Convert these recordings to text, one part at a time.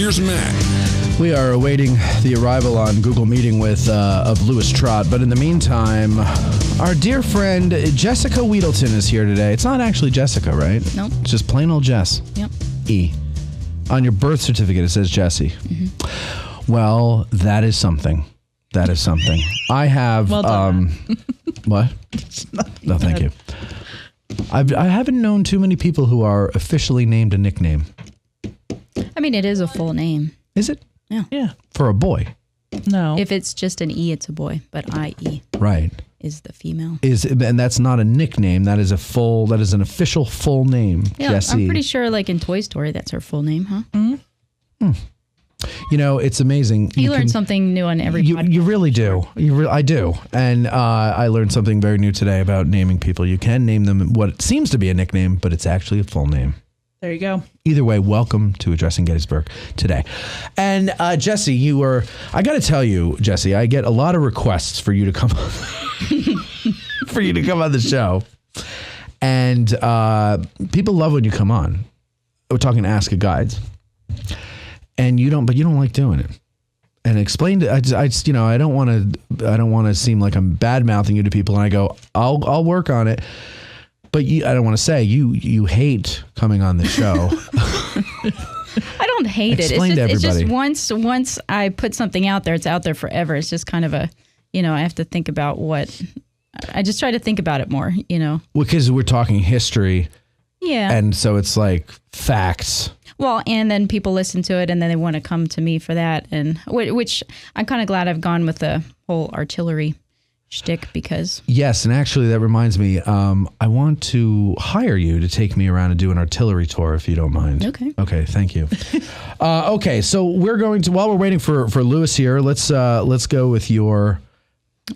Here's Matt. We are awaiting the arrival on Google Meeting of Louis Trott, but in the meantime, our dear friend Jessica Wheedleton is here today. It's not actually Jessica, right? Nope. It's just plain old Jess. Yep. E. On your birth certificate, it says Jessie. Mm-hmm. Well, that is something. That is something. I have. Well done. What? No, thank you. I haven't known too many people who are officially named a nickname. I mean, it is a full name. Is it? Yeah. Yeah. For a boy. No. If it's just an E, it's a boy, but I-E Right. is the female. And that's not a nickname. That is an official full name. Yeah, Jessie. I'm pretty sure, like in Toy Story, that's her full name, huh? Mm-hmm. You know, it's amazing. You learn something new on every podcast. You really do. I do. And I learned something very new today about naming people. You can name them what seems to be a nickname, but it's actually a full name. There you go. Either way, welcome to Addressing Gettysburg today. And Jessie, I got to tell you, Jessie, I get a lot of requests for you to come on the show. And people love when you come on. We're talking Ask a Guides. And you don't like doing it. And explain to I don't want to seem like I'm bad mouthing you to people. And I go, I'll work on it. But I don't want to say you hate coming on the show. I don't hate Explain it. to It's just everybody. once I put something out there, it's out there forever. It's just kind of I have to think about I just try to think about it more, Well, because we're talking history. Yeah. And so it's like facts. Well, and then people listen to it and then they want to come to me for that. And which I'm kind of glad I've gone with the whole artillery shtick because. Yes. And actually that reminds me, I want to hire you to take me around and do an artillery tour if you don't mind. Okay. Okay. Thank you. Okay. So we're going to, while we're waiting for Louis here, let's go with your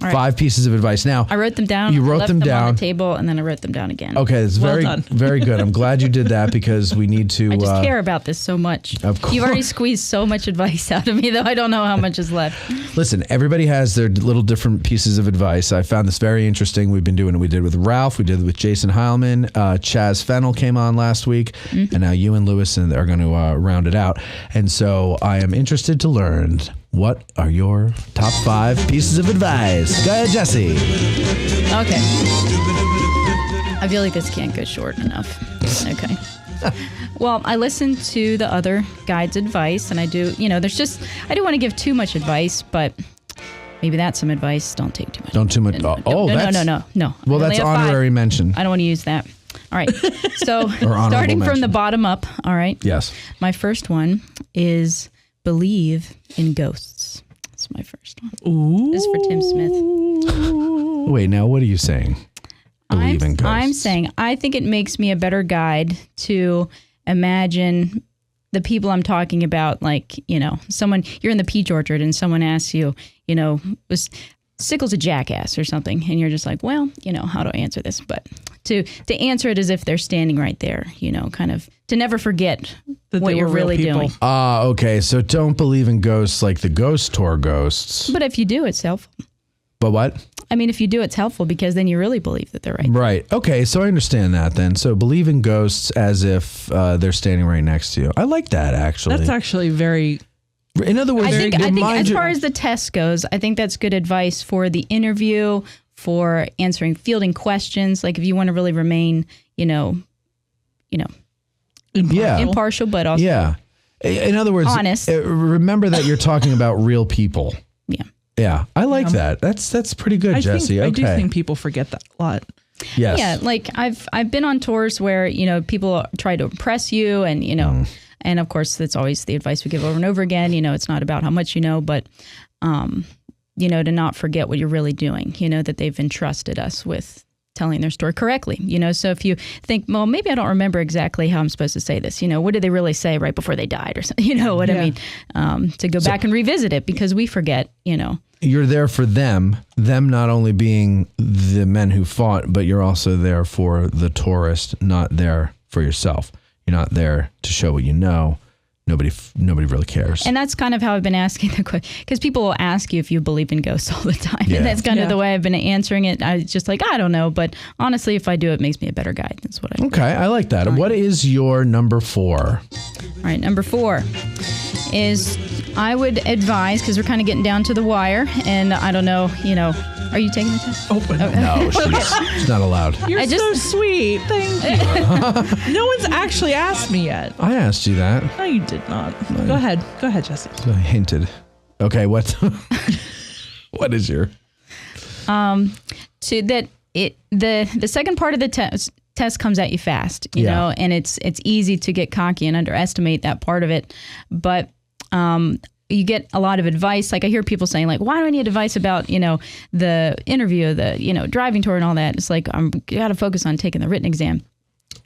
All right. 5 pieces of advice. Now, I wrote them down. You wrote left them down on the table, and then I wrote them down again. Okay, it's Well very, done. very good. I'm glad you did that because we need to. I just care about this so much. Of course. You've already squeezed so much advice out of me, though I don't know how much is left. Listen, everybody has their little different pieces of advice. I found this very interesting. We've been doing it. We did with Ralph. We did it with Jason Heilman. Chaz Fennell came on last week. Mm-hmm. And now you and Lewis are going to round it out. And so I am interested to learn, what are your top 5 pieces of advice? Go ahead, Jessie. Okay. I feel like this can't go short enough. Okay. Well, I listened to the other guides' advice, and I do, I don't want to give too much advice, but maybe that's some advice. Don't take too much. Don't too much. No. Well, that's honorary mention. I don't want to use that. All right. So starting from the bottom up. All right. Yes. My first one is believe in ghosts. That's my first one. Ooh. This is for Tim Smith. Wait, now what are you saying? Believe in ghosts. I'm saying I think it makes me a better guide to imagine the people I'm talking about, like, someone, you're in the peach orchard and someone asks you, was Sickles a jackass or something? And you're just like, well, how do I answer this? But to answer it as if they're standing right there, kind of to never forget that what you're really doing. Okay. So don't believe in ghosts like the ghost tour ghosts. But if you do, it's helpful. But what? I mean, if you do, it's helpful because then you really believe that they're right. Right. Okay. So I understand that then. So believe in ghosts as if they're standing right next to you. I like that, actually. That's actually very... In other words, I think as far as the test goes, I think that's good advice for the interview, for fielding questions. Like if you want to really remain, impartial, but also in other words, honest. Remember that you're talking about real people. Yeah. Yeah. I like that. That's pretty good, Jessie. I do think people forget that a lot. Yes. Yeah. Like I've been on tours where, people try to impress you and, and of course, that's always the advice we give over and over again. It's not about how much you know, but, to not forget what you're really doing, that they've entrusted us with telling their story correctly, So if you think, well, maybe I don't remember exactly how I'm supposed to say this, what did they really say right before they died or something, I mean? To go back and revisit it because we forget, You're there for them not only being the men who fought, but you're also there for the tourist, not there for yourself. You're not there to show what you know. Nobody really cares. And that's kind of how I've been asking the question, because people will ask you if you believe in ghosts all the time. Yeah. And that's kind of the way I've been answering it. I was just like, I don't know. But honestly, if I do, it makes me a better guide. That's what I Okay, I like that. What is your number 4? All right, number 4 is I would advise, because we're kind of getting down to the wire, and I don't know, are you taking the test? Oh, No, she's not allowed. You're so sweet. Thank you. No one's actually asked me yet. I asked you that. No, you did not. Go ahead. Go ahead, Jessie. I hinted. Okay, what? What is your? The second part of the test comes at you fast, you know, and it's easy to get cocky and underestimate that part of it, but you get a lot of advice. Like I hear people saying, like, why do I need advice about, the interview, the, driving tour and all that? It's like, you got to focus on taking the written exam.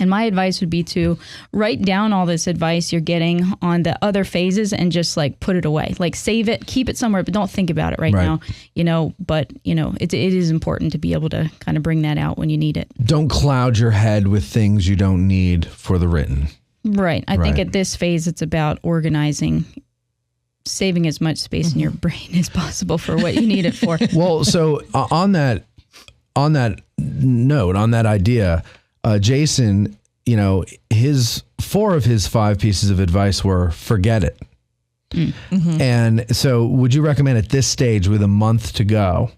And my advice would be to write down all this advice you're getting on the other phases and just like put it away, like save it, keep it somewhere, but don't think about it right now, but it is important to be able to kind of bring that out when you need it. Don't cloud your head with things you don't need for the written. Right. I think at this phase, it's about organizing, saving as much space in your brain as possible for what you need it for. Well, so on that note, on that idea, Jason, his 4 of his 5 pieces of advice were forget it. Mm-hmm. And so would you recommend at this stage with a month to go,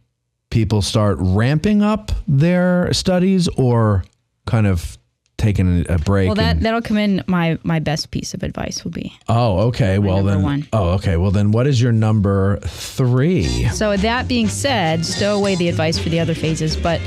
people start ramping up their studies or kind of taking a break? Well, that'll come in my best piece of advice will be. Oh, okay. Well, then. 1. Oh, okay. Well, then what is your number 3? So that being said, stow away the advice for the other phases, but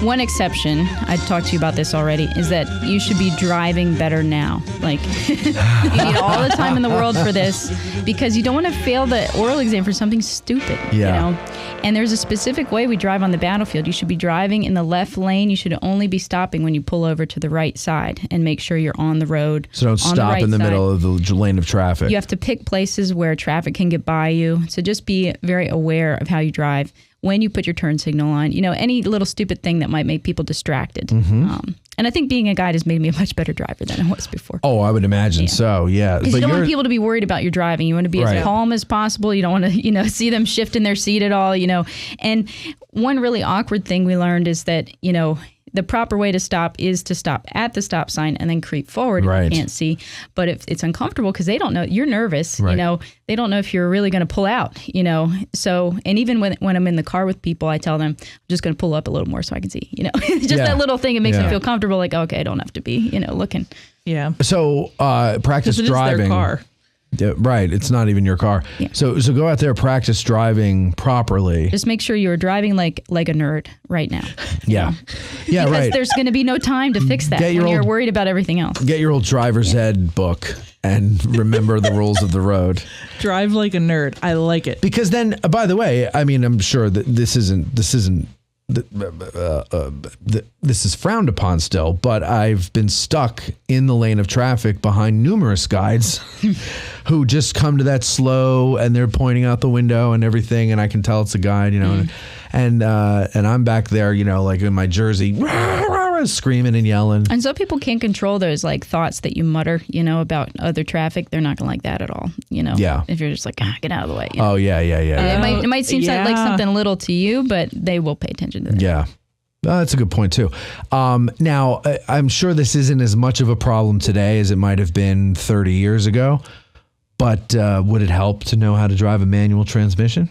one exception, I talked to you about this already, is that you should be driving better now. Like, you need all the time in the world for this because you don't want to fail the oral exam for something stupid. Yeah. And there's a specific way we drive on the battlefield. You should be driving in the left lane. You should only be stopping when you pull over to the right side and make sure you're on the road. So don't stop in the middle of the lane of traffic. You have to pick places where traffic can get by you. So just be very aware of how you drive. When you put your turn signal on, any little stupid thing that might make people distracted. Mm-hmm. And I think being a guide has made me a much better driver than I was before. Oh, I would imagine so, yeah. Because you don't want people to be worried about your driving. You want to be as calm as possible. You don't want to, see them shift in their seat at all, And one really awkward thing we learned is that, the proper way to stop is to stop at the stop sign and then creep forward if you can't see. But if it's uncomfortable because they don't know, you're nervous, they don't know if you're really going to pull out, So, and even when I'm in the car with people, I tell them, I'm just going to pull up a little more so I can see, that little thing, it makes them feel comfortable. Like, okay, I don't have to be, looking. Yeah. So practice driving. Their car. Yeah, right. It's not even your car. Yeah. So go out there, practice driving properly. Just make sure you're driving like a nerd right now. Yeah. Yeah, because there's going to be no time to fix that when you're worried about everything else. Get your old driver's ed book and remember the rules of the road. Drive like a nerd. I like it. Because then, by the way, I mean, I'm sure that this isn't this is frowned upon still, but I've been stuck in the lane of traffic behind numerous guides who just come to that slow and they're pointing out the window and everything, and I can tell it's a guide, and I'm back there, like in my jersey, screaming and yelling. And so people can't control those like thoughts that you mutter, about other traffic. They're not gonna like that at all, Yeah. If you're just like, get out of the way. Oh yeah. It might seem like something little to you, but they will pay attention to that. Yeah. That's a good point too. Now, I'm sure this isn't as much of a problem today as it might have been 30 years ago, but would it help to know how to drive a manual transmission?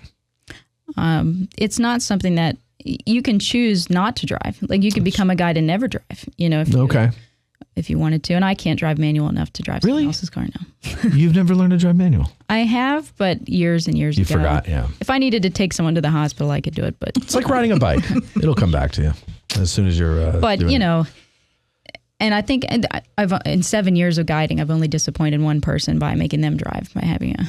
It's not something that you can choose not to drive. Like you could become a guide and never drive, if you wanted to. And I can't drive manual enough to drive someone else's car now. You've never learned to drive manual? I have, but years and years ago. You forgot, yeah. If I needed to take someone to the hospital, I could do it. But it's like riding a bike. It'll come back to you as soon as you're But, and I think I've in 7 years of guiding, I've only disappointed one person by making them drive, by having a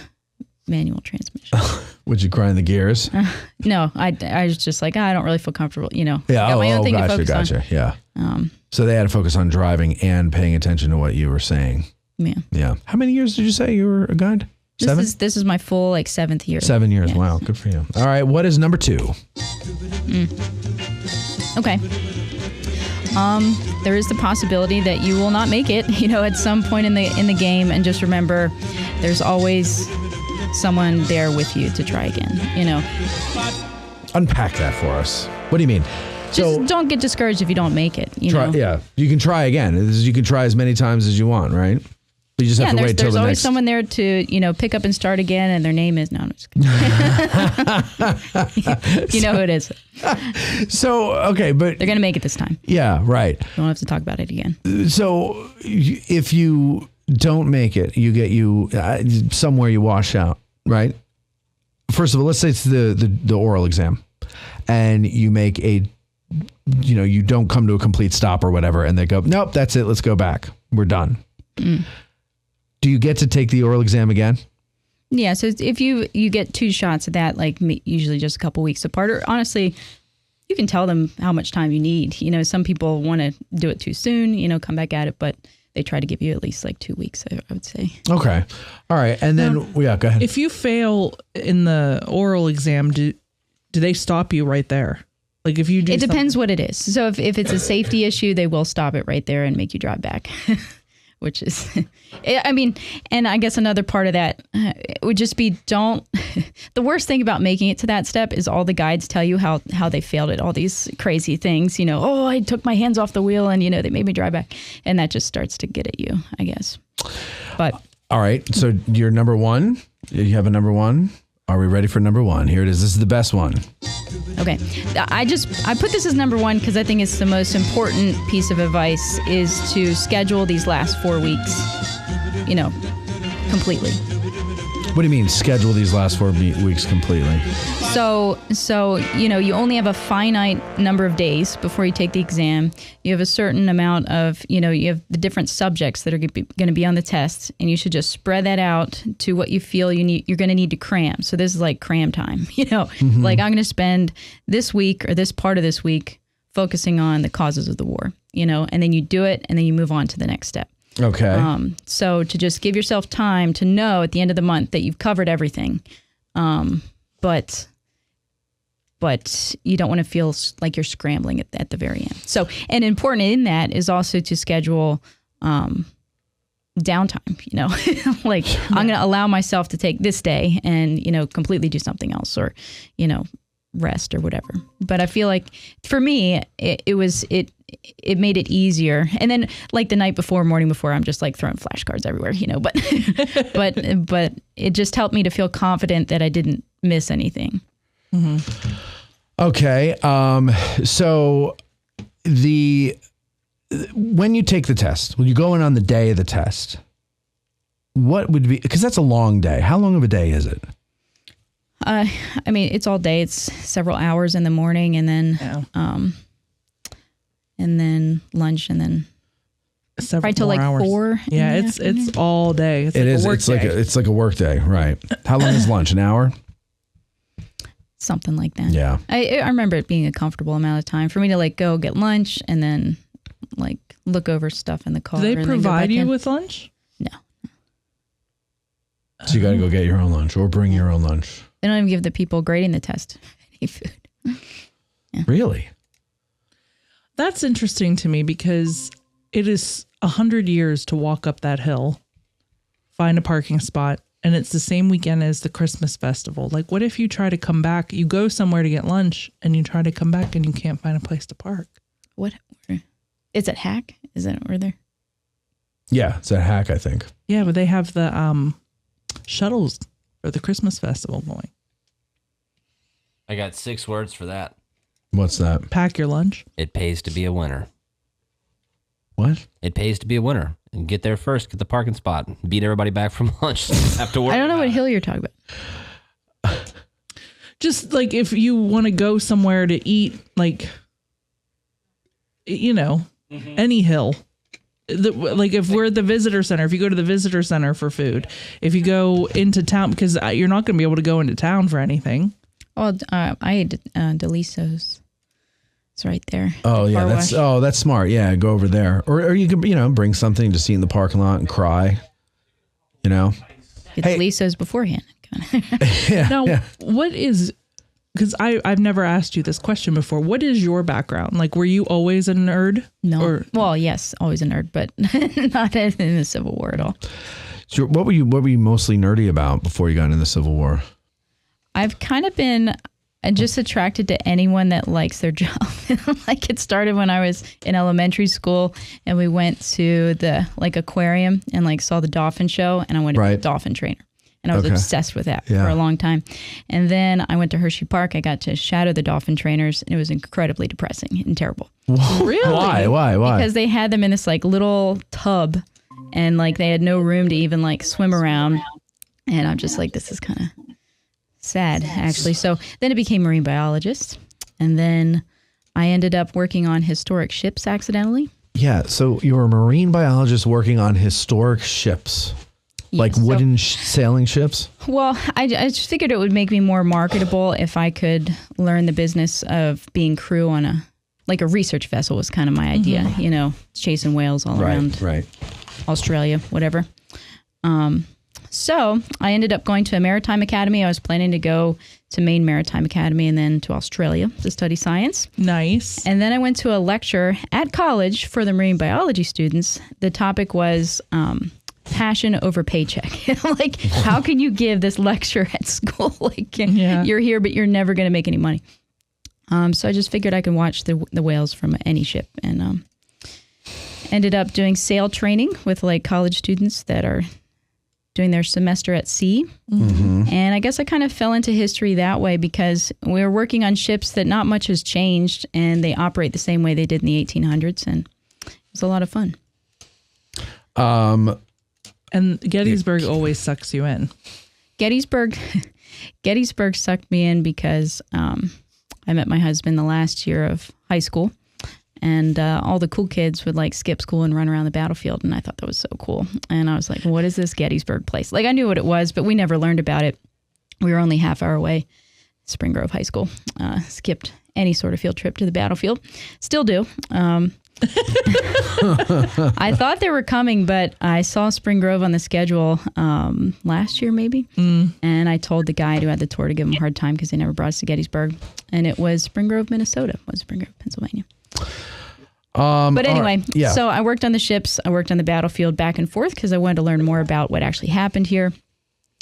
manual transmission. Would you grind the gears? No, I was just like, I don't really feel comfortable, Yeah, got my own thing to focus gotcha. on. Yeah. So they had to focus on driving and paying attention to what you were saying. Yeah. Yeah. How many years did you say you were a guide? 7? This is my full 7th year. 7 years. Yes. Wow. Good for you. All right. What is number 2? Okay. There is the possibility that you will not make it, at some point in the game, and just remember, there's always someone there with you to try again. Unpack that for us. What do you mean? Just don't get discouraged if you don't make it. Yeah, you can try again. You can try as many times as you want, right? You just have to wait till there's the always next. someone there to, pick up and start again, and their name is, no, I'm just kidding. You know who it is. So, okay, but They're going to make it this time. yeah, right. Don't have to talk about it again. So if you don't make it, you get somewhere you wash out, right? First of all, let's say it's the oral exam, and you make you don't come to a complete stop or whatever, and they go, nope, that's it. Let's go back. We're done. Do you get to take the oral exam again? Yeah. So if you get 2 shots of that, like usually just a couple weeks apart, or honestly, you can tell them how much time you need. Some people want to do it too soon, come back at it, but they try to give you at least like 2 weeks, I would say. Okay. All right. And then, go ahead. If you fail in the oral exam, do they stop you right there? Like if you do, it depends what it is. So if it's a safety issue, they will stop it right there and make you drive back, which is, and I guess another part of that would just be the worst thing about making it to that step is all the guides tell you how they failed at all these crazy things, I took my hands off the wheel and, they made me drive back. And that just starts to get at you, I guess. But. All right. So you're number 1. You have a number 1. Are we ready for number 1? Here it is. This is the best one. Okay. I put this as number 1 because I think it's the most important piece of advice is to schedule these last 4 weeks, completely. What do you mean schedule these last 4 weeks completely? So you only have a finite number of days before you take the exam. You have a certain amount of, you have the different subjects that are going to be on the test, and you should just spread that out to what you feel you're going to need to cram. So this is like cram time, like I'm going to spend this week or this part of this week focusing on the causes of the war, and then you do it and then you move on to the next step. Okay. So to just give yourself time to know at the end of the month that you've covered everything. But you don't want to feel like you're scrambling at the very end. So, and important in that is also to schedule downtime, like I'm going to allow myself to take this day and, completely do something else or, rest or whatever. But I feel like for me, it made it easier. And then like the night before, morning before, I'm just like throwing flashcards everywhere, but it just helped me to feel confident that I didn't miss anything. Mm-hmm. Okay. So when you take the test, when you go in on the day of the test, what would be, because that's a long day. How long of a day is it? It's all day. It's several hours in the morning and then lunch and then several till like hours. 4. Yeah, it's all day. It's like a work day, right? How long is lunch? An hour? Something like that. Yeah. I remember it being a comfortable amount of time for me to like go get lunch and then like look over stuff in the car. Do they provide you with lunch? No. So you got to go get your own lunch or bring your own lunch. They don't even give the people grading the test any food. Yeah. Really? That's interesting to me because it is 100 years to walk up that hill, find a parking spot, and it's the same weekend as the Christmas festival. Like, what if you try to come back, you go somewhere to get lunch, and you try to come back and you can't find a place to park? What? Is it Hack? Is that where they're? Yeah, it's at Hack, I think. Yeah, but they have the shuttles for the Christmas festival going. I got 6 words for that. What's that? Pack your lunch. It pays to be a winner. What? It pays to be a winner. And get there first, get the parking spot, beat everybody back from lunch. Have to work. I don't know what hill you're talking about. Just like if you want to go somewhere to eat, like, any hill. Like if we're at the visitor center, if you go to the visitor center for food, if you go into town, because you're not going to be able to go into town for anything. Oh, I ate Deliso's. It's right there. Oh yeah, that's smart. Yeah, go over there, or you can bring something to see in the parking lot and cry. Get Deliso's beforehand. Yeah. Now, what is? Because I've never asked you this question before. What is your background? Like, were you always a nerd? No. Well, yes, always a nerd, but not in the Civil War at all. So what were you mostly nerdy about before you got into the Civil War? I've kind of been I'm just attracted to anyone that likes their job. Like it started when I was in elementary school and we went to the like aquarium and like saw the dolphin show and I wanted to be a dolphin trainer. And I was obsessed with that for a long time. And then I went to Hershey Park. I got to shadow the dolphin trainers and it was incredibly depressing and terrible. Really? Why? Because they had them in this like little tub and like they had no room to even like swim around. And I'm just like, this is kind of sad, actually. So then it became marine biologist. And then I ended up working on historic ships accidentally. Yeah. So you were a marine biologist working on historic ships. Like wooden sailing ships? Well, I just figured it would make me more marketable if I could learn the business of being crew on a research vessel was kind of my idea, you know, chasing whales all around Australia, whatever. So I ended up going to a maritime academy. I was planning to go to Maine Maritime Academy and then to Australia to study science. Nice. And then I went to a lecture at college for the marine biology students. The topic was passion over paycheck. Like, how can you give this lecture at school? Like, you're here, but you're never going to make any money. So I just figured I could watch the whales from any ship and ended up doing sail training with like college students that are doing their semester at sea. Mm-hmm. And I guess I kind of fell into history that way because we were working on ships that not much has changed and they operate the same way they did in the 1800s. And it was a lot of fun. And Gettysburg always sucks you in. Gettysburg sucked me in because I met my husband the last year of high school. And all the cool kids would like skip school and run around the battlefield. And I thought that was so cool. And I was like, what is this Gettysburg place? Like I knew what it was, but we never learned about it. We were only half hour away, Spring Grove High School. Skipped any sort of field trip to the battlefield. Still do. I thought they were coming, but I saw Spring Grove on the schedule last year maybe. And I told the guide who had the tour to give him a hard time because they never brought us to Gettysburg. And it was Spring Grove, Minnesota. It was Spring Grove, Pennsylvania. But anyway, so I worked on the ships. I worked on the battlefield back and forth because I wanted to learn more about what actually happened here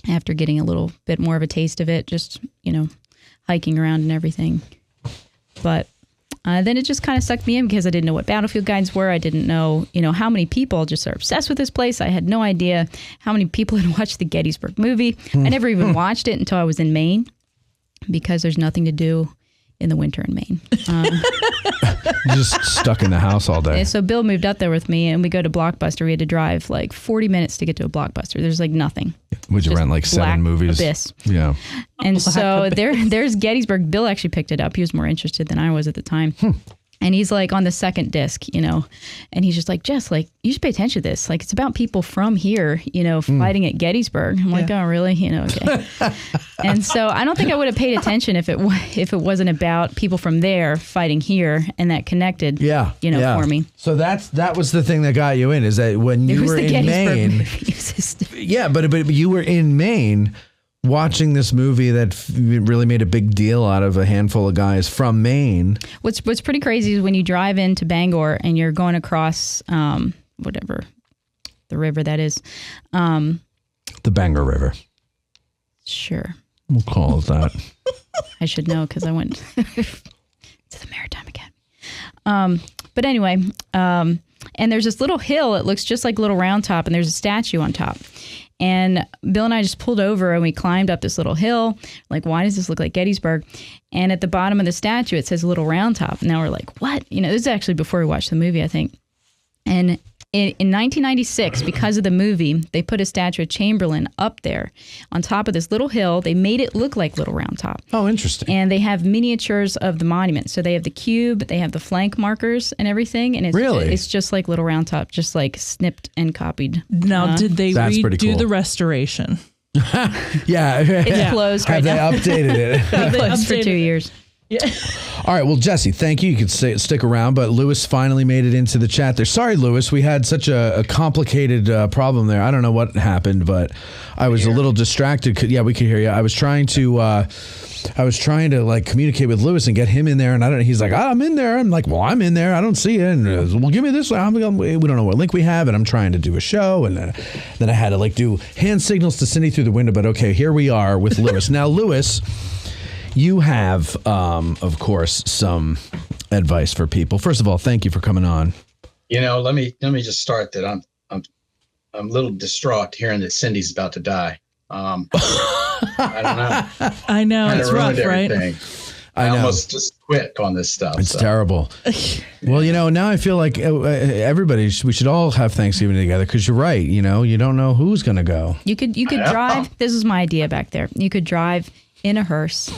after getting a little bit more of a taste of it, just, you know, hiking around and everything. But then it just kind of sucked me in because I didn't know what battlefield guides were. I didn't know, you know, how many people just are obsessed with this place. I had no idea how many people had watched the Gettysburg movie. I never even watched it until I was in Maine because there's nothing to do in the winter in Maine. Just stuck in the house all day. So Bill moved up there with me and we go to Blockbuster. We had to drive like 40 minutes to get to a Blockbuster. There's like nothing. Would you rent like 7 movies? Abyss. Yeah. And so there's Gettysburg. Bill actually picked it up. He was more interested than I was at the time. And he's like on the second disc, you know, and he's just like, Jess, like, you should pay attention to this. Like, it's about people from here, you know, fighting at Gettysburg. I'm like, oh, really? You know, okay. And so I don't think I would have paid attention if it wasn't about people from there fighting here and that connected, for me. So that was the thing that got you in, is that when you were in Maine. Yeah, but you were in Maine watching this movie that really made a big deal out of a handful of guys from Maine. What's pretty crazy is when you drive into Bangor and you're going across whatever the river that is. The Bangor River. Sure. We'll call it that. I should know because I went to the Maritime Academy. But anyway, and there's this little hill. It looks just like Little Round Top, and there's a statue on top. And Bill and I just pulled over and we climbed up this little hill. Like, why does this look like Gettysburg? And at the bottom of the statue, it says Little Round Top. And now we're like, what? You know, this is actually before we watched the movie, I think. And in 1996, because of the movie, they put a statue of Chamberlain up there on top of this little hill. They made it look like Little Round Top. Oh, interesting. And they have miniatures of the monument. So they have the cube, they have the flank markers and everything. And it's just like Little Round Top, just like snipped and copied. Now, did they redo the restoration? Yeah. It's closed right now. Have they updated it? It's closed for 2 years. Yeah. All right. Well, Jesse, thank you. You could stick around, but Lewis finally made it into the chat there. Sorry, Lewis. We had such a complicated problem there. I don't know what happened, but I was a little distracted. Yeah, we could hear you. I was trying to like communicate with Lewis and get him in there, and he's like, I'm in there. I'm like, well, I'm in there. I don't see it. And well, give me this. We don't know what link we have, and I'm trying to do a show, and then I had to like do hand signals to Cindy through the window. But okay, here we are with Lewis. Now, Lewis, You have, of course, some advice for people. First of all, thank you for coming on. Let me just start that I'm a little distraught hearing that Cindy's about to die. I don't know. I know. Kinda It's rough, ruined right? everything. I know. almost just quit on this stuff. It's terrible. Well, now I feel like we should all have Thanksgiving together because you're right. You don't know who's going to go. You could drive. This is my idea back there. You could drive in a hearse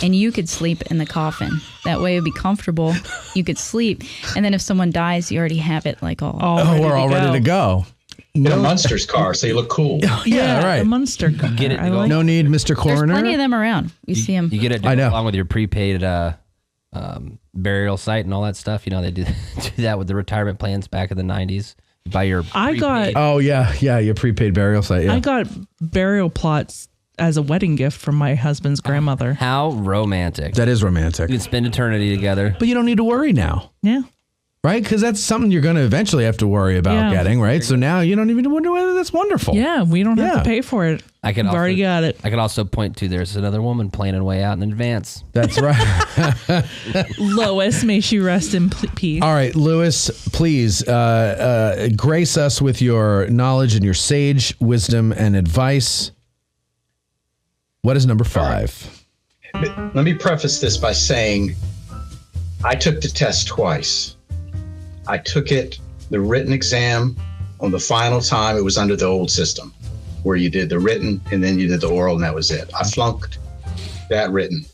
and you could sleep in the coffin. That way it would be comfortable. You could sleep. And then if someone dies, you already have it like all. We're all ready to go. In a Munster's car, so you look cool. Yeah, right. A Munster car. Get it. No need, Mr. Coroner. There's plenty of them around. You see them. You get it I know. along with your prepaid burial site and all that stuff. They do that with the retirement plans back in the 90s. You buy your prepaid. Oh, yeah, your prepaid burial site. Yeah. I got burial plots as a wedding gift from my husband's grandmother. How romantic. That is romantic. You can spend eternity together. But you don't need to worry now. Yeah. Right? Because that's something you're going to eventually have to worry about getting, right? So now you don't even wonder whether that's wonderful. Yeah, we don't have to pay for it. We've already got it. I can also point to there's another woman planning way out in advance. That's right. Lois, may she rest in peace. All right, Lewis, please grace us with your knowledge and your sage wisdom and advice. What is number 5? Let me preface this by saying I took the test twice. I took the written exam on the final time. It was under the old system where you did the written and then you did the oral and that was it. I flunked that written.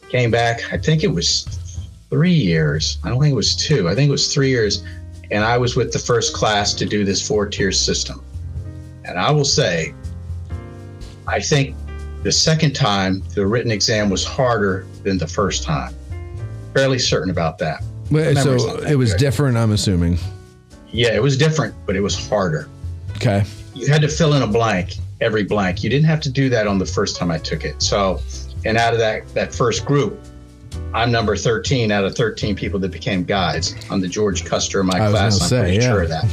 Came back, I think it was 3 years. I don't think it was 2. I think it was 3 years. And I was with the first class to do this 4-tier system. And I will say, I think the second time the written exam was harder than the first time. Fairly certain about that. So it was different, I'm assuming. Yeah, it was different, but it was harder. Okay. You had to fill in a blank, every blank. You didn't have to do that on the first time I took it. So, and out of that first group, I'm number 13 out of 13 people that became guides. I'm the George Custer of my class. I'm pretty sure of that.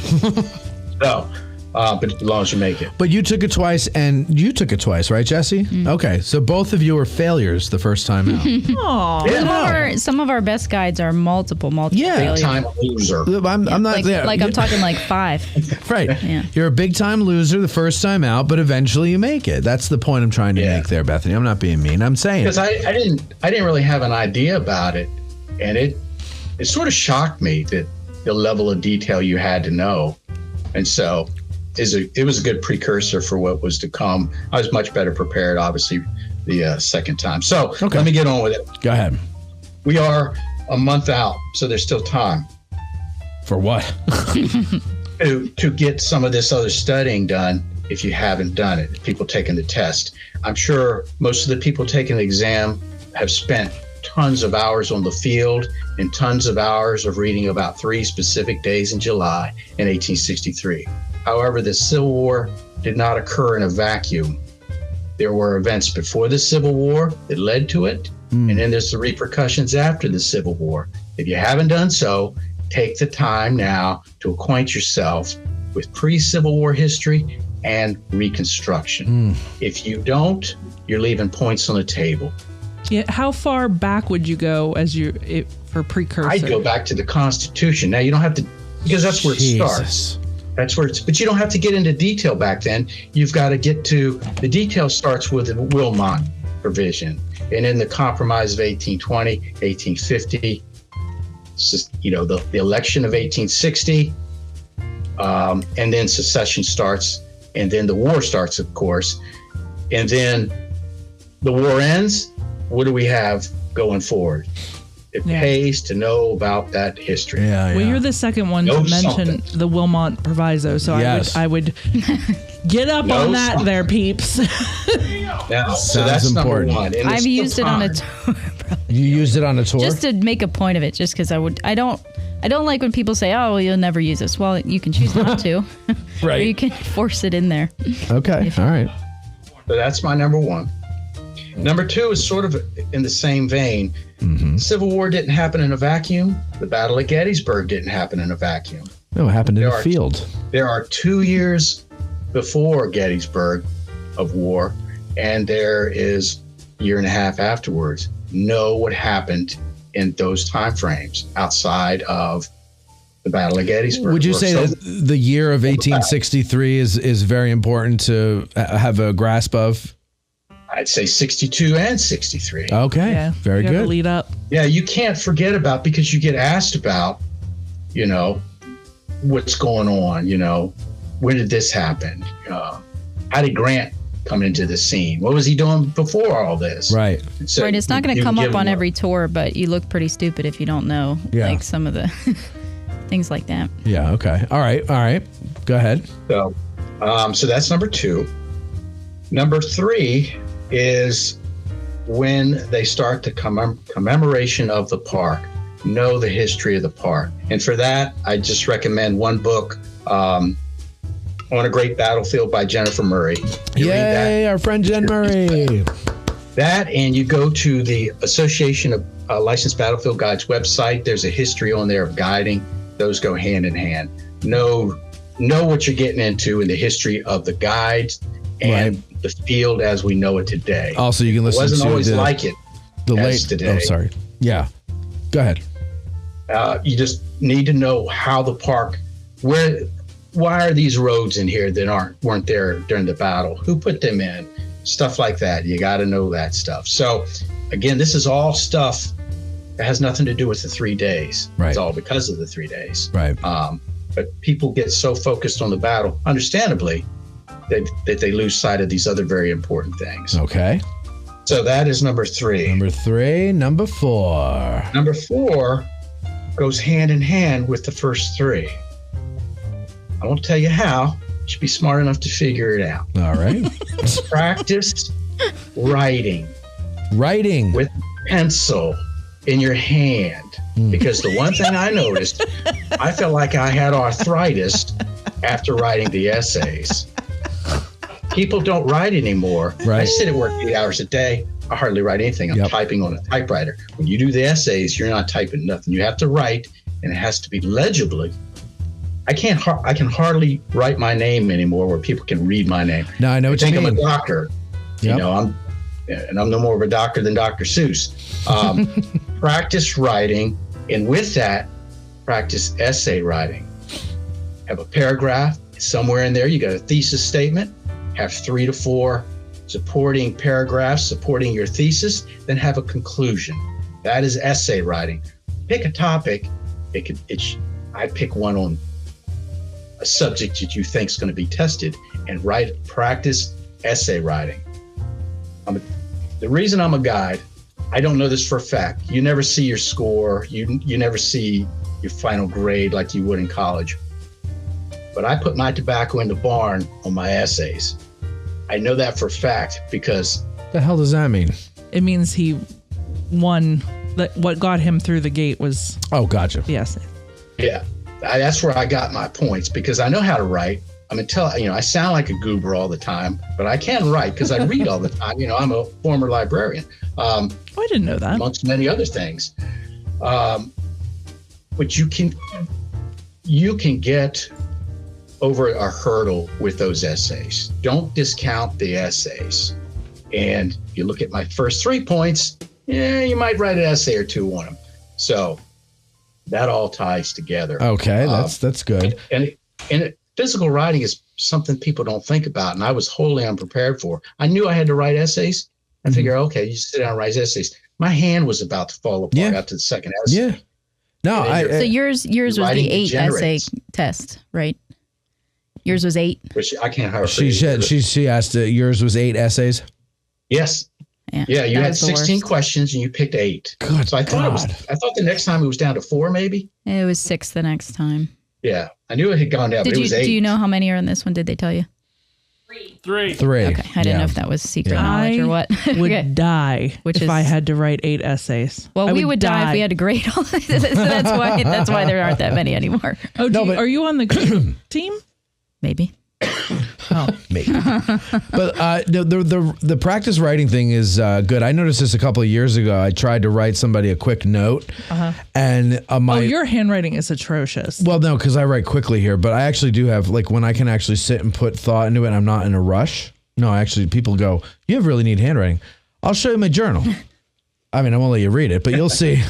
So, but as long as you make it. But you took it twice, and you took it twice, right, Jessie? Mm-hmm. Okay, so both of you were failures the first time out. Aww. Some of our best guides are multiple failures. Time loser. I'm not there. I'm talking like 5. Right. Yeah. You're a big time loser the first time out, but eventually you make it. That's the point I'm trying to make there, Bethany. I'm not being mean. I'm saying because I didn't really have an idea about it, and it sort of shocked me that the level of detail you had to know, and so. It was a good precursor for what was to come. I was much better prepared, obviously, the second time. So Let me get on with it. Go ahead. We are a month out, so there's still time. For what? to get some of this other studying done if you haven't done it, people taking the test. I'm sure most of the people taking the exam have spent tons of hours on the field and tons of hours of reading about 3 specific days in July in 1863. However, the Civil War did not occur in a vacuum. There were events before the Civil War that led to it, and then there's the repercussions after the Civil War. If you haven't done so, take the time now to acquaint yourself with pre-Civil War history and Reconstruction. If you don't, you're leaving points on the table. Yeah, how far back would you go for precursor? I'd go back to the Constitution. Now, you don't have to, because that's where it starts. That's where but you don't have to get into detail back then. You've got to get to, the detail starts with the Wilmot provision. And in the Compromise of 1820, 1850, the election of 1860, and then secession starts, and then the war starts, of course. And then the war ends. What do we have going forward? It pays to know about that history. Well, you're the second one to mention the Wilmot Proviso, so I would get up on that there, peeps. Now, so that's important. Number 1. I've used it on a tour. You used it on a tour? Just to make a point of it, just because I don't like when people say, oh, well, you'll never use this. Well, you can choose not to. Right. Or you can force it in there. Okay, all right. So that's my number 1. Number 2 is sort of in the same vein. The Civil War didn't happen in a vacuum. The Battle of Gettysburg didn't happen in a vacuum. No, it happened in a field. There are 2 years before Gettysburg of war, and there is year and a half afterwards, know what happened in those time frames outside of the Battle of Gettysburg. Would you say that the year of 1863 is very important to have a grasp of? I'd say 62 and 63. Okay, Yeah, very you gotta good. Lead up. Yeah, you can't forget about, because you get asked about, what's going on, when did this happen? How did Grant come into the scene? What was he doing before all this? Right. So Right, it's not going to you come give up on them every tour, but you look pretty stupid if you don't know, like some of the things like that. Yeah. Okay. All right. Go ahead. So that's number 2. Number 3 is when they start the commemoration of the park. Know the history of the park, and for that, I just recommend one book, On a Great Battlefield by Jennifer Murray. You read that. Yay, our friend Jen Murray. That, and you go to the Association of Licensed Battlefield Guides website. There's a history on there of guiding. Those go hand in hand. Know what you're getting into in the history of the guides and the field as we know it today. Also, you can listen to it wasn't always like it the as late today. Oh, sorry. Yeah. Go ahead. You just need to know how the park, why are these roads in here that weren't there during the battle? Who put them in? Stuff like that. You got to know that stuff. So again, this is all stuff that has nothing to do with the 3 days. Right. It's all because of the 3 days. Right. But people get so focused on the battle, understandably, that they lose sight of these other very important things. Okay. So that is number 3. Number 3. Number 4. Number 4 goes hand in hand with the first 3. I won't tell you how. You should be smart enough to figure it out. All right. Practice writing. Writing. With pencil in your hand. Because the one thing I noticed, I felt like I had arthritis after writing the essays. People don't write anymore. Right. I sit at work 8 hours a day. I hardly write anything. I'm typing on a typewriter. When you do the essays, you're not typing nothing. You have to write, and it has to be legibly. I can hardly write my name anymore where people can read my name. No, I know what you mean. I'm a doctor. Yep. I'm no more of a doctor than Dr. Seuss. Practice writing, and with that, practice essay writing. Have a paragraph somewhere in there. You got a thesis statement. Have 3 to 4 supporting paragraphs supporting your thesis. Then have a conclusion. That is essay writing. Pick a topic. I pick one on a subject that you think is going to be tested, and practice essay writing. The reason I'm a guide, I don't know this for a fact. You never see your score. You never see your final grade like you would in college. But I put my tobacco in the barn on my essays. I know that for a fact because... The hell does that mean? It means he won. What got him through the gate was... Oh, gotcha. the essay. Yeah, that's where I got my points because I know how to write. I sound like a goober all the time, but I can write because I read all the time. I'm a former librarian. I didn't know that. Amongst many other things. But you can get over a hurdle with those essays. Don't discount the essays. And you look at my first 3 points, you might write an essay or 2 on them. So that all ties together. Okay, that's good. And physical writing is something people don't think about, and I was wholly unprepared for. I knew I had to write essays. I figured, okay, you sit down and write essays. My hand was about to fall apart after the second essay. Yeah. No, So yours was the 8 essay test, right? Yours was 8. Which I can't hardly. She asked. Yours was 8 essays. Yes. Yeah. You had 16 questions and you picked 8. Good so I thought God. I thought the next time it was down to 4, maybe. It was 6 the next time. Yeah, I knew it had gone down. But it was 8. Do you know how many are in this one? Did they tell you? 3. 3. Okay, I didn't know if that was secret knowledge or what. Would die if I had to write 8 essays. Well, we would die if we had to grade all of this. So that's why there aren't that many anymore. Oh, are you on the team? Maybe. Maybe. But the practice writing thing is good. I noticed this a couple of years ago. I tried to write somebody a quick note, and your handwriting is atrocious. Well, no, because I write quickly here, but I actually do have when I can actually sit and put thought into it. And I'm not in a rush. No, actually, people go, "You have really neat handwriting." I'll show you my journal. I mean, I won't let you read it, but you'll see.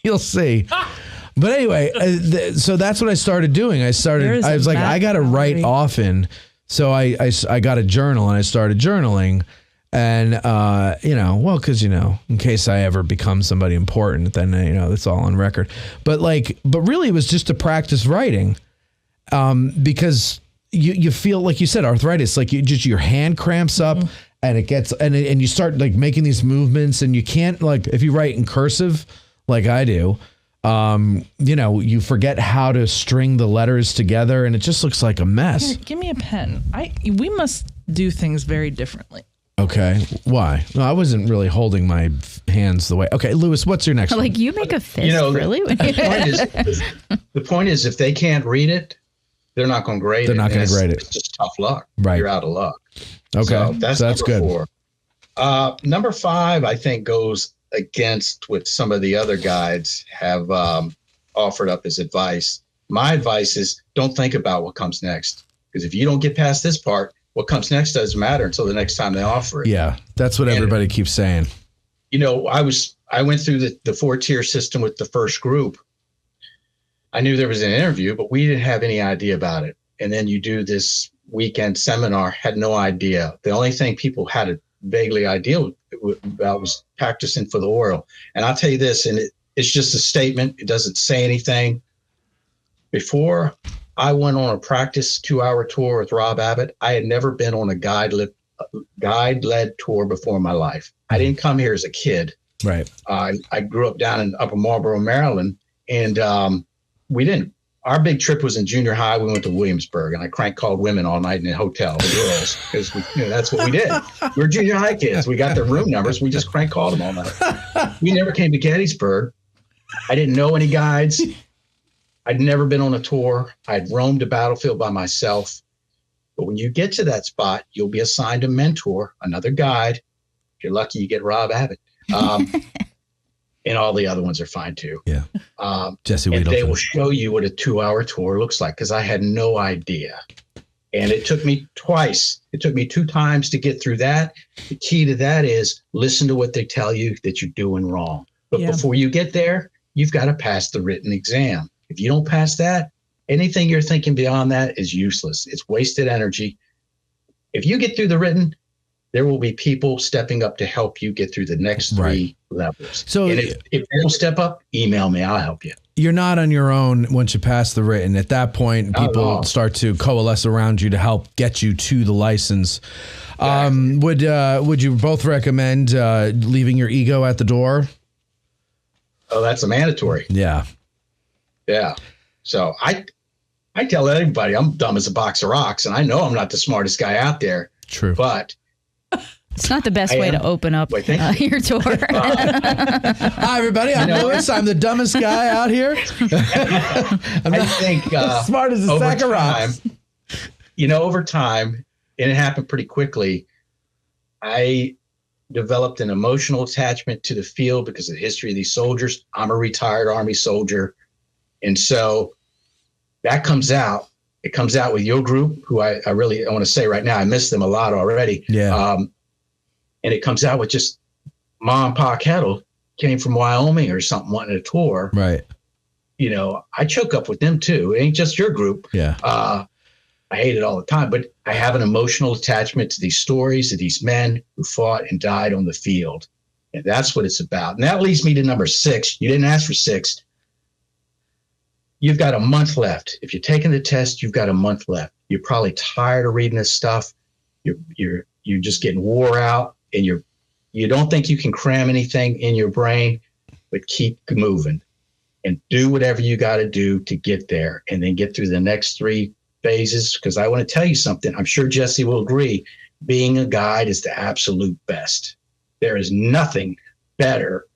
You'll see. But anyway, so that's what I started doing. I was like, I got to write often. So I got a journal and I started journaling. And, because, in case I ever become somebody important, then, it's all on record. But really it was just to practice writing because you feel, like you said, arthritis, like your hand cramps up and it gets, and you start like making these movements and you can't, like, if you write in cursive, like I do, you forget how to string the letters together and it just looks like a mess. Here, give me a pen. We must do things very differently. Okay. Why? No, I wasn't really holding my hands the way. Okay, Lewis, what's your next one? Like you make a fist, really? The point is, if they can't read it, they're not going to grade it. They're not going to grade it. It's just tough luck. Right. You're out of luck. Okay. So that's good. 4. Number 5, I think, goes against what some of the other guides have offered up as advice. My advice is don't think about what comes next. Because if you don't get past this part, what comes next doesn't matter until the next time they offer it. Yeah, that's what everybody keeps saying. I went through the 4-tier system with the first group. I knew there was an interview, but we didn't have any idea about it. And then you do this weekend seminar, had no idea. The only thing people had a vaguely idea about was practicing for the oral. And I'll tell you this, and it's just a statement. It doesn't say anything. Before I went on a practice 2-hour tour with Rob Abbott, I had never been on a guide-led tour before in my life. I didn't come here as a kid. Right. I grew up down in Upper Marlboro, Maryland, and we didn't. Our big trip was in junior high. We went to Williamsburg, and I crank called women all night in a hotel, the girls, because that's what we did. We were junior high kids. We got their room numbers. We just crank called them all night. We never came to Gettysburg. I didn't know any guides. I'd never been on a tour. I'd roamed a battlefield by myself. But when you get to that spot, you'll be assigned a mentor, another guide. If you're lucky, you get Rob Abbott. And all the other ones are fine too. Yeah. Jessie Wheedleton. And they will show you what a 2-hour tour looks like because I had no idea. And it took me twice. It took me 2 times to get through that. The key to that is listen to what they tell you that you're doing wrong. But before you get there, you've got to pass the written exam. If you don't pass that, anything you're thinking beyond that is useless. It's wasted energy. If you get through the written, there will be people stepping up to help you get through the next 3 levels. So and if they don't step up, email me. I'll help you. You're not on your own once you pass the written. At that point, people start to coalesce around you to help get you to the license. Exactly. Would you both recommend leaving your ego at the door? Oh, that's a mandatory. Yeah. Yeah. So I tell everybody I'm dumb as a box of rocks, and I know I'm not the smartest guy out there. True. But it's not the best way to open up your tour. Hi, everybody. I'm Lewis. I'm the dumbest guy out here. I think smart as a sack of rocks. Over time, and it happened pretty quickly, I developed an emotional attachment to the field because of the history of these soldiers. I'm a retired Army soldier. And so that comes out. It comes out with your group, who I really want to say right now, I miss them a lot already. Yeah. And it comes out with just Ma and Pa Kettle came from Wyoming or something, wanting a tour. Right. I choke up with them too. It ain't just your group. Yeah. I hate it all the time, but I have an emotional attachment to these stories of these men who fought and died on the field. And that's what it's about. And that leads me to number 6. You didn't ask for 6. You've got a month left. If you're taking the test, you've got a month left. You're probably tired of reading this stuff. You're just getting wore out, and you don't think you can cram anything in your brain, but keep moving and do whatever you got to do to get there, and then get through the next 3 phases. Because I want to tell you something. I'm sure Jessie will agree. Being a guide is the absolute best. There is nothing better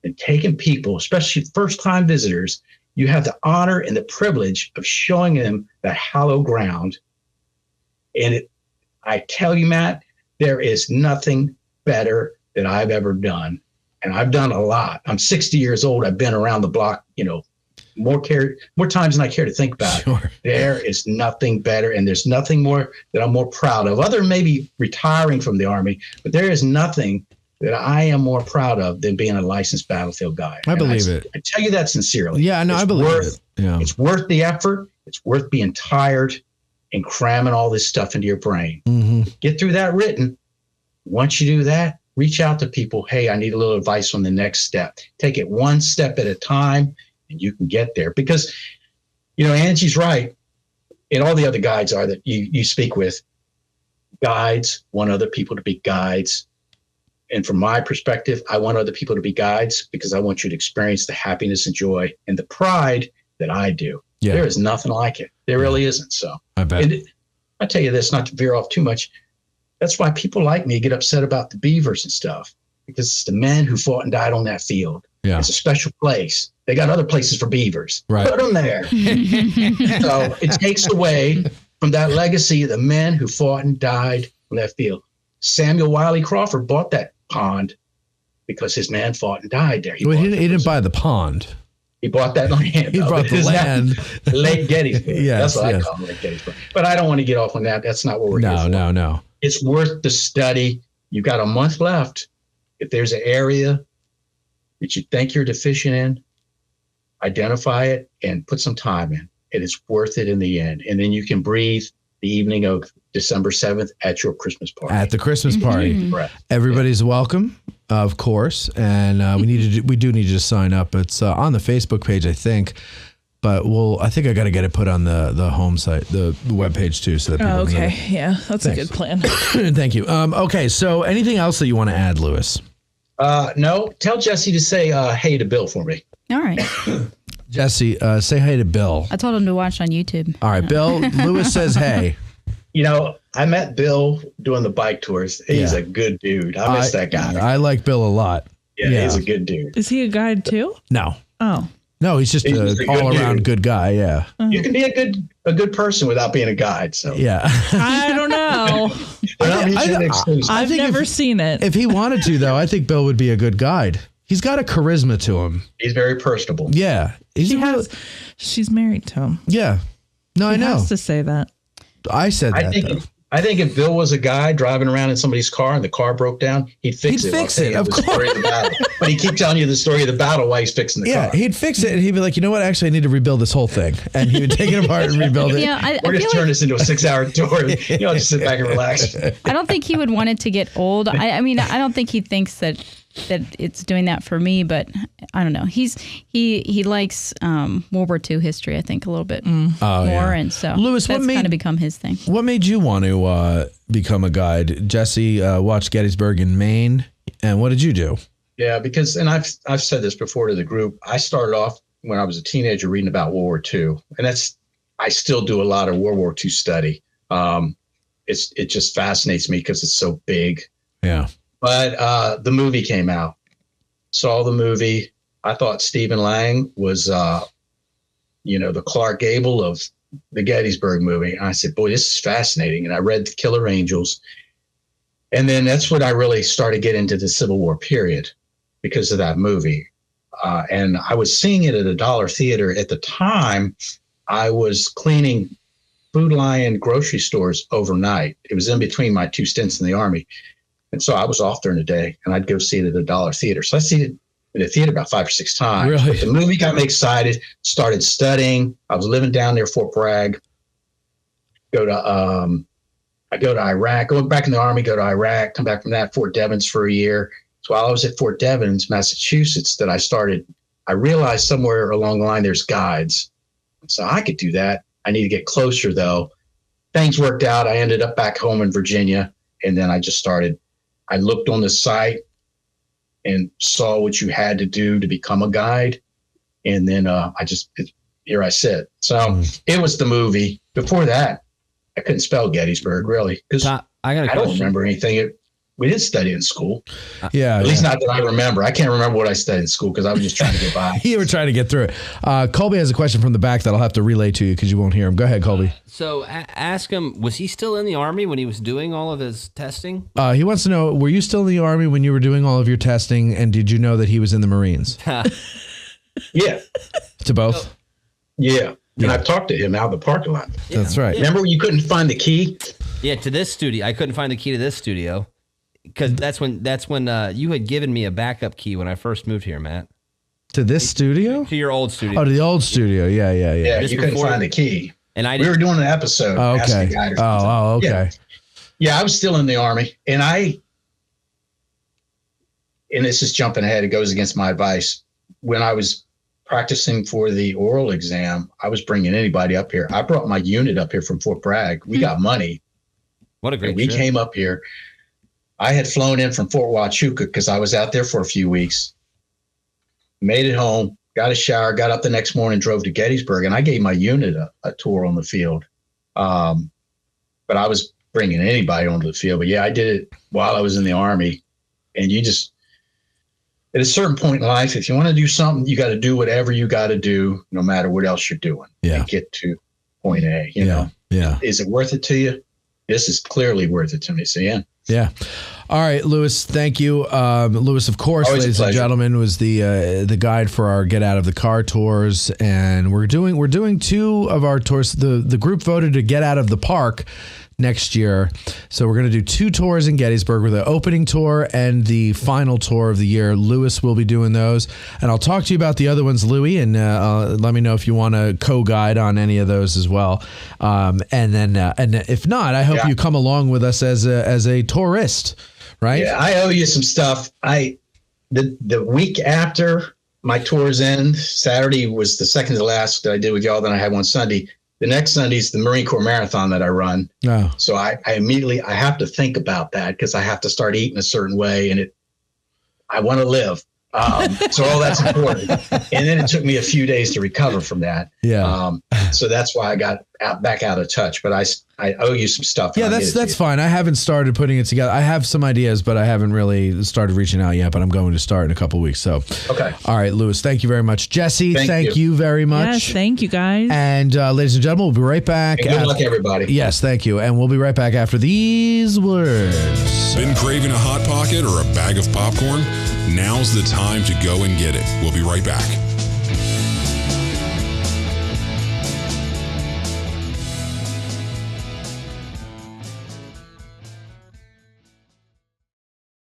than taking people, especially first-time visitors. You have the honor and the privilege of showing them that hallowed ground. And I tell you, Matt, there is nothing better that I've ever done. And I've done a lot. I'm 60 years old. I've been around the block, more times than I care to think about. Sure. There is nothing better. And there's nothing more that I'm more proud of, other than maybe retiring from the Army. But there is nothing that I am more proud of than being a licensed battlefield guide. I believe it. I tell you that sincerely. Yeah, no, I believe it. Yeah. It's worth the effort. It's worth being tired and cramming all this stuff into your brain. Mm-hmm. Get through that written. Once you do that, reach out to people. Hey, I need a little advice on the next step. Take it one step at a time, and you can get there. Because, Angie's right, and all the other guides are that you speak with. Guides want other people to be guides. And from my perspective, I want other people to be guides because I want you to experience the happiness and joy and the pride that I do. Yeah. There is nothing like it. There really isn't. So I bet. And I tell you this, not to veer off too much. That's why people like me get upset about the beavers and stuff, because it's the men who fought and died on that field. Yeah. It's a special place. They got other places for beavers. Right. Put them there. So it takes away from that legacy of the men who fought and died on that field. Samuel Wiley Crawford bought that pond because his man fought and died there. He didn't buy the pond. He bought that land. He bought the land. Lake Gettysburg. Yes, that's what I call Lake Gettysburg. But I don't want to get off on that. That's not what we're here for. No. It's worth the study. You've got a month left. If there's an area that you think you're deficient in, identify it and put some time in. It is worth it in the end. And then you can breathe the evening of December 7th at your Christmas party. At the Christmas party. Mm-hmm. Everybody's welcome, of course. And we do need you to sign up. It's on the Facebook page, I think. But I think I got to get it put on the home site, the webpage too, so that people know. Yeah, that's a good plan. Thank you. Okay, so anything else that you want to add, Lewis? No. Tell Jessie to say hey to Bill for me. All right. Jesse, say hey to Bill. I told him to watch on YouTube. All right, Bill. Lewis says hey. I met Bill doing the bike tours. He's a good dude. I miss that guy. I like Bill a lot. Yeah, he's a good dude. Is he a guide too? No. Oh. No, he's just an all-around good guy. Yeah. You can be a good person without being a guide. So yeah. I don't know. I've never seen it. If he wanted to, though, I think Bill would be a good guide. He's got a charisma to him. He's very personable. Yeah. She's married to him. Yeah. No, I know. He has to say that. I said that. I think if Bill was a guy driving around in somebody's car and the car broke down, he'd fix it. He'd fix it, of course. But he keeps telling you the story of the battle while he's fixing the car. Yeah, he'd fix it and he'd be like, you know what? Actually, I need to rebuild this whole thing. And he would take it apart and rebuild it. Yeah, We're just turn this into a 6-hour tour. Just sit back and relax. I don't think he would want it to get old. I mean, I don't think he thinks that it's doing that for me, but I don't know. He likes World War II history, I think, a little bit more, and so Lewis, that's kind of become his thing. What made you want to become a guide? Jesse watched Gettysburg in Maine, and what did you do? Yeah, because, and I've said this before to the group, I started off when I was a teenager reading about World War II, and I still do a lot of World War II study. It just fascinates me because it's so big. Yeah. But the movie came out. Saw the movie. I thought Stephen Lang was, the Clark Gable of the Gettysburg movie. And I said, boy, this is fascinating. And I read The Killer Angels. And then that's when I really started getting into the Civil War period because of that movie. And I was seeing it at a dollar theater. At the time, I was cleaning Food Lion grocery stores overnight. It was in between my 2 stints in the Army. And so I was off during the day, and I'd go see it at a dollar theater. So I see it in the theater about 5 or 6 times. Really? But the movie got me excited, started studying. I was living down near Fort Bragg. I go to Iraq, go back in the Army, go to Iraq, come back from that, Fort Devens for a year. So while I was at Fort Devens, Massachusetts, I realized somewhere along the line there's guides. So I could do that. I need to get closer, though. Things worked out. I ended up back home in Virginia, and then I looked on the site and saw what you had to do to become a guide. And then here I sit. So it was the movie. Before that, I couldn't spell Gettysburg, really, because I don't remember anything. We didn't study in school. Yeah. At least not that I remember. I can't remember what I studied in school because I was just trying to get by. You were trying to get through it. Colby has a question from the back that I'll have to relay to you because you won't hear him. Go ahead, Colby. So ask him, was he still in the Army when he was doing all of his testing? He wants to know, were you still in the Army when you were doing all of your testing, and did you know that he was in the Marines? Yeah. To both? Yeah. And I've talked to him out of the parking lot. Yeah. That's right. Remember when you couldn't find the key? Yeah, to this studio. I couldn't find the key to this studio. because that's when you had given me a backup key when I first moved here, Matt. To this studio? To your old studio. Oh, to the old studio. Yeah. Yeah, you couldn't find the key. And we were doing an episode. Oh, okay. Okay. Yeah, I was still in the Army, and this is jumping ahead. It goes against my advice. When I was practicing for the oral exam, I was bringing anybody up here. I brought my unit up here from Fort Bragg. We got money. What a great We trip. came up here. I had flown in from Fort Huachuca because I was out there for a few weeks. Made it home, got a shower, got up the next morning, drove to Gettysburg, and I gave my unit a tour on the field. But I was bringing anybody onto the field. But yeah, I did it while I was in the Army. And you just, at a certain point in life, if you want to do something, you got to do whatever you got to do, no matter what else you're doing. Yeah. To get to point A, you know. Yeah. Is it worth it to you? This is clearly worth it to me. So yeah. Yeah. All right, Lewis, thank you. Lewis, of course, Always ladies and gentlemen, was the guide for our Get Out of the Car tours, and we're doing two of our tours. The group voted to get out of the park next year, so we're going to do two tours in Gettysburg, with the opening tour and the final tour of the year. Lewis will be doing those, and I'll talk to you about the other ones, Louie, and let me know if you want to co-guide on any of those as well. And then if not, I hope you come along with us as a tourist. Right? Yeah, I owe you some stuff. The week after my tours end, Saturday was the second to last that I did with y'all. Then I had one Sunday. The next Sunday is the Marine Corps Marathon that I run. Oh. So I immediately have to think about that because I have to start eating a certain way, and I want to live. So all that's important. And then it took me a few days to recover from that. Yeah. So that's why I got back out of touch. But I owe you some stuff. Yeah, that's fine. I haven't started putting it together. I have some ideas, but I haven't really started reaching out yet. But I'm going to start in a couple of weeks. So, okay. All right, Lewis, thank you very much. Jesse, thank you very much. Yes, thank you, guys. And ladies and gentlemen, we'll be right back. And good luck, everybody. Yes, thank you. And we'll be right back after these words. Been craving a Hot Pocket or a bag of popcorn? Now's the time to go and get it. We'll be right back.